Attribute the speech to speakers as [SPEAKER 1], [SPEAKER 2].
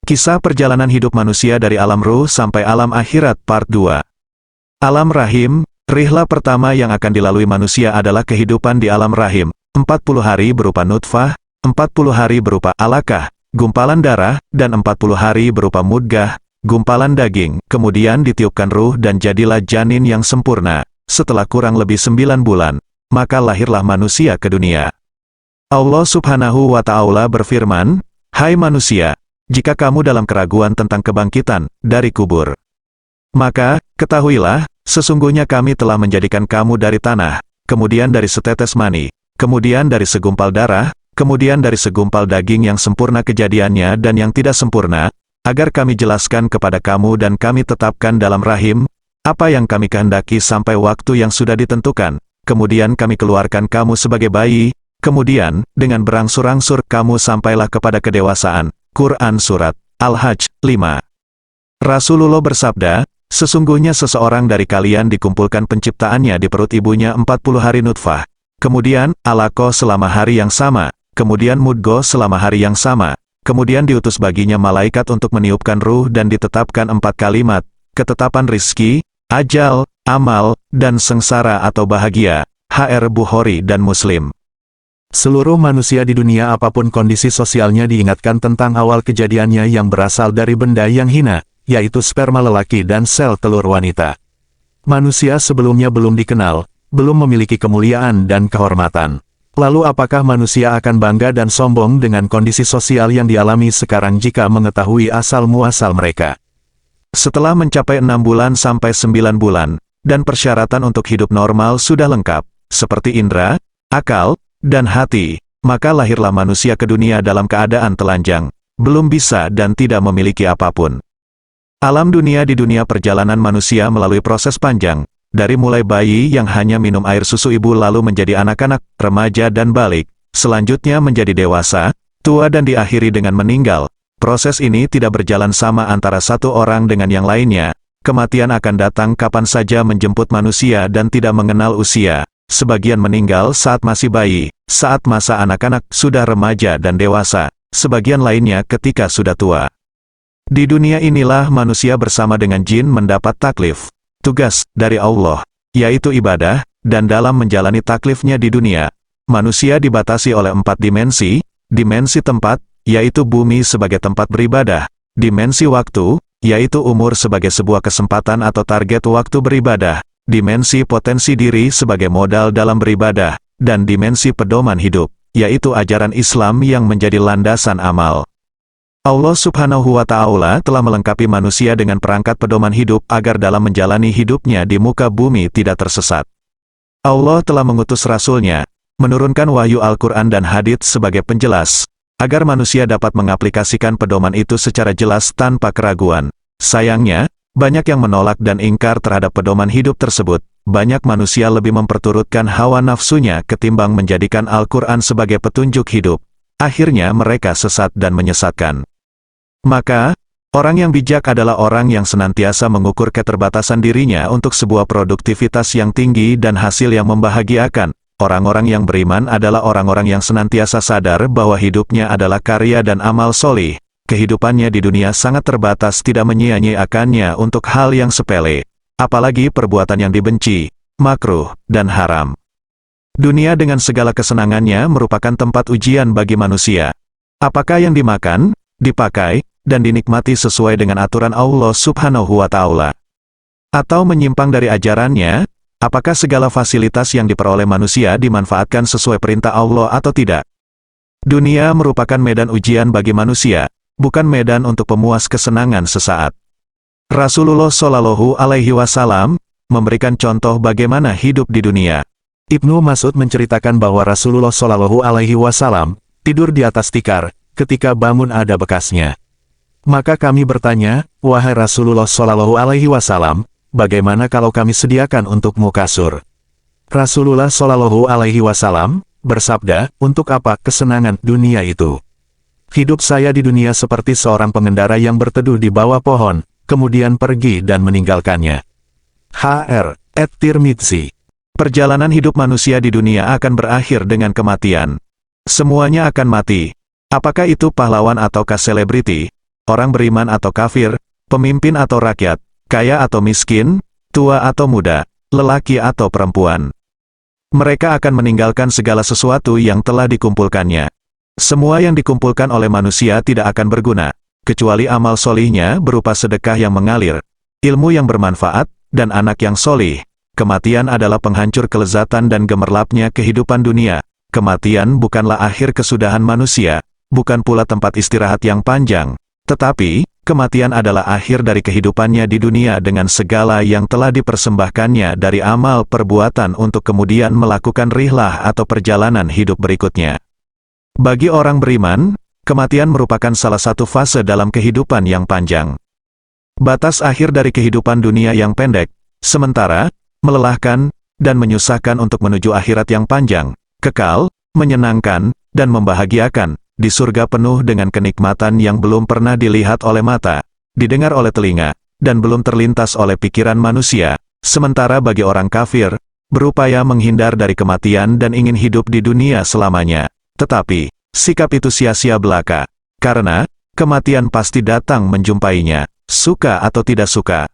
[SPEAKER 1] Kisah perjalanan hidup manusia dari alam ruh sampai alam akhirat part 2. Alam rahim, rihla pertama yang akan dilalui manusia adalah kehidupan di alam rahim. 40 hari berupa nutfah, 40 hari berupa alaqah, gumpalan darah, dan 40 hari berupa mudghah, gumpalan daging. Kemudian ditiupkan ruh dan jadilah janin yang sempurna. Setelah kurang lebih 9 bulan, maka lahirlah manusia ke dunia. Allah Subhanahu wa Ta'ala berfirman, "Hai manusia, jika kamu dalam keraguan tentang kebangkitan dari kubur, maka ketahuilah, sesungguhnya kami telah menjadikan kamu dari tanah, kemudian dari setetes mani, kemudian dari segumpal darah, kemudian dari segumpal daging yang sempurna kejadiannya dan yang tidak sempurna, agar kami jelaskan kepada kamu dan kami tetapkan dalam rahim, apa yang kami kehendaki sampai waktu yang sudah ditentukan. Kemudian kami keluarkan kamu sebagai bayi, kemudian, dengan berangsur-angsur kamu sampailah kepada kedewasaan." Quran Surat Al-Hajj 5. Rasulullah bersabda, "Sesungguhnya seseorang dari kalian dikumpulkan penciptaannya di perut ibunya 40 hari nutfah, kemudian alaqah selama hari yang sama, kemudian mudghah selama hari yang sama, kemudian diutus baginya malaikat untuk meniupkan ruh dan ditetapkan 4 kalimat, ketetapan rizki, ajal, amal, dan sengsara atau bahagia." HR Bukhari dan Muslim. Seluruh manusia di dunia apapun kondisi sosialnya diingatkan tentang awal kejadiannya yang berasal dari benda yang hina, yaitu sperma lelaki dan sel telur wanita. Manusia sebelumnya belum dikenal, belum memiliki kemuliaan dan kehormatan. Lalu apakah manusia akan bangga dan sombong dengan kondisi sosial yang dialami sekarang jika mengetahui asal-muasal mereka? Setelah mencapai 6 bulan sampai 9 bulan, dan persyaratan untuk hidup normal sudah lengkap, seperti indera, akal, dan hati, maka lahirlah manusia ke dunia dalam keadaan telanjang, belum bisa dan tidak memiliki apapun. Alam dunia di dunia perjalanan manusia melalui proses panjang, dari mulai bayi yang hanya minum air susu ibu lalu menjadi anak-anak, remaja dan balik, selanjutnya menjadi dewasa, tua dan diakhiri dengan meninggal. Proses ini tidak berjalan sama antara satu orang dengan yang lainnya. Kematian akan datang kapan saja menjemput manusia dan tidak mengenal usia. Sebagian meninggal saat masih bayi, saat masa anak-anak, sudah remaja dan dewasa, sebagian lainnya ketika sudah tua. Di dunia inilah manusia bersama dengan jin mendapat taklif, tugas, dari Allah, yaitu ibadah, dan dalam menjalani taklifnya di dunia, manusia dibatasi oleh 4 dimensi, dimensi tempat, yaitu bumi sebagai tempat beribadah, dimensi waktu, yaitu umur sebagai sebuah kesempatan atau target waktu beribadah, dimensi potensi diri sebagai modal dalam beribadah, dan dimensi pedoman hidup, yaitu ajaran Islam yang menjadi landasan amal. Allah Subhanahu wa Ta'ala telah melengkapi manusia dengan perangkat pedoman hidup agar dalam menjalani hidupnya di muka bumi tidak tersesat. Allah telah mengutus Rasul-Nya, menurunkan wahyu Al-Quran dan hadits sebagai penjelas, agar manusia dapat mengaplikasikan pedoman itu secara jelas tanpa keraguan. Sayangnya, banyak yang menolak dan ingkar terhadap pedoman hidup tersebut. Banyak manusia lebih memperturutkan hawa nafsunya ketimbang menjadikan Al-Quran sebagai petunjuk hidup. Akhirnya mereka sesat dan menyesatkan. Maka, orang yang bijak adalah orang yang senantiasa mengukur keterbatasan dirinya untuk sebuah produktivitas yang tinggi dan hasil yang membahagiakan. Orang-orang yang beriman adalah orang-orang yang senantiasa sadar bahwa hidupnya adalah karya dan amal solih. Kehidupannya di dunia sangat terbatas, tidak menyia-nyiakannya untuk hal yang sepele, apalagi perbuatan yang dibenci, makruh, dan haram. Dunia dengan segala kesenangannya merupakan tempat ujian bagi manusia. Apakah yang dimakan, dipakai, dan dinikmati sesuai dengan aturan Allah Subhanahu wa Ta'ala? Atau menyimpang dari ajarannya? Apakah segala fasilitas yang diperoleh manusia dimanfaatkan sesuai perintah Allah atau tidak? Dunia merupakan medan ujian bagi manusia, bukan medan untuk pemuas kesenangan sesaat. Rasulullah Shallallahu Alaihi Wasallam memberikan contoh bagaimana hidup di dunia. Ibnu Mas'ud menceritakan bahwa Rasulullah Shallallahu Alaihi Wasallam tidur di atas tikar, ketika bangun ada bekasnya. Maka kami bertanya, "Wahai Rasulullah Shallallahu Alaihi Wasallam, bagaimana kalau kami sediakan untukmu kasur?" Rasulullah Shallallahu Alaihi Wasallam bersabda, "Untuk apa kesenangan dunia itu? Hidup saya di dunia seperti seorang pengendara yang berteduh di bawah pohon, kemudian pergi dan meninggalkannya." HR At-Tirmidzi. Perjalanan hidup manusia di dunia akan berakhir dengan kematian. Semuanya akan mati. Apakah itu pahlawan ataukah selebriti? orang beriman atau kafir, pemimpin atau rakyat, kaya atau miskin, tua atau muda, lelaki atau perempuan. Mereka akan meninggalkan segala sesuatu yang telah dikumpulkannya. Semua yang dikumpulkan oleh manusia tidak akan berguna, kecuali amal solihnya berupa sedekah yang mengalir, ilmu yang bermanfaat, dan anak yang solih. Kematian adalah penghancur kelezatan dan gemerlapnya kehidupan dunia. Kematian bukanlah akhir kesudahan manusia, bukan pula tempat istirahat yang panjang, tetapi, kematian adalah akhir dari kehidupannya di dunia dengan segala yang telah dipersembahkannya dari amal perbuatan untuk kemudian melakukan rihlah atau perjalanan hidup berikutnya. Bagi orang beriman, kematian merupakan salah satu fase dalam kehidupan yang panjang. Batas akhir dari kehidupan dunia yang pendek, sementara, melelahkan, dan menyusahkan untuk menuju akhirat yang panjang, kekal, menyenangkan, dan membahagiakan, di surga penuh dengan kenikmatan yang belum pernah dilihat oleh mata, didengar oleh telinga, dan belum terlintas oleh pikiran manusia. Sementara bagi orang kafir, berupaya menghindar dari kematian dan ingin hidup di dunia selamanya. Tetapi, sikap itu sia-sia belaka, karena, kematian pasti datang menjumpainya, suka atau tidak suka.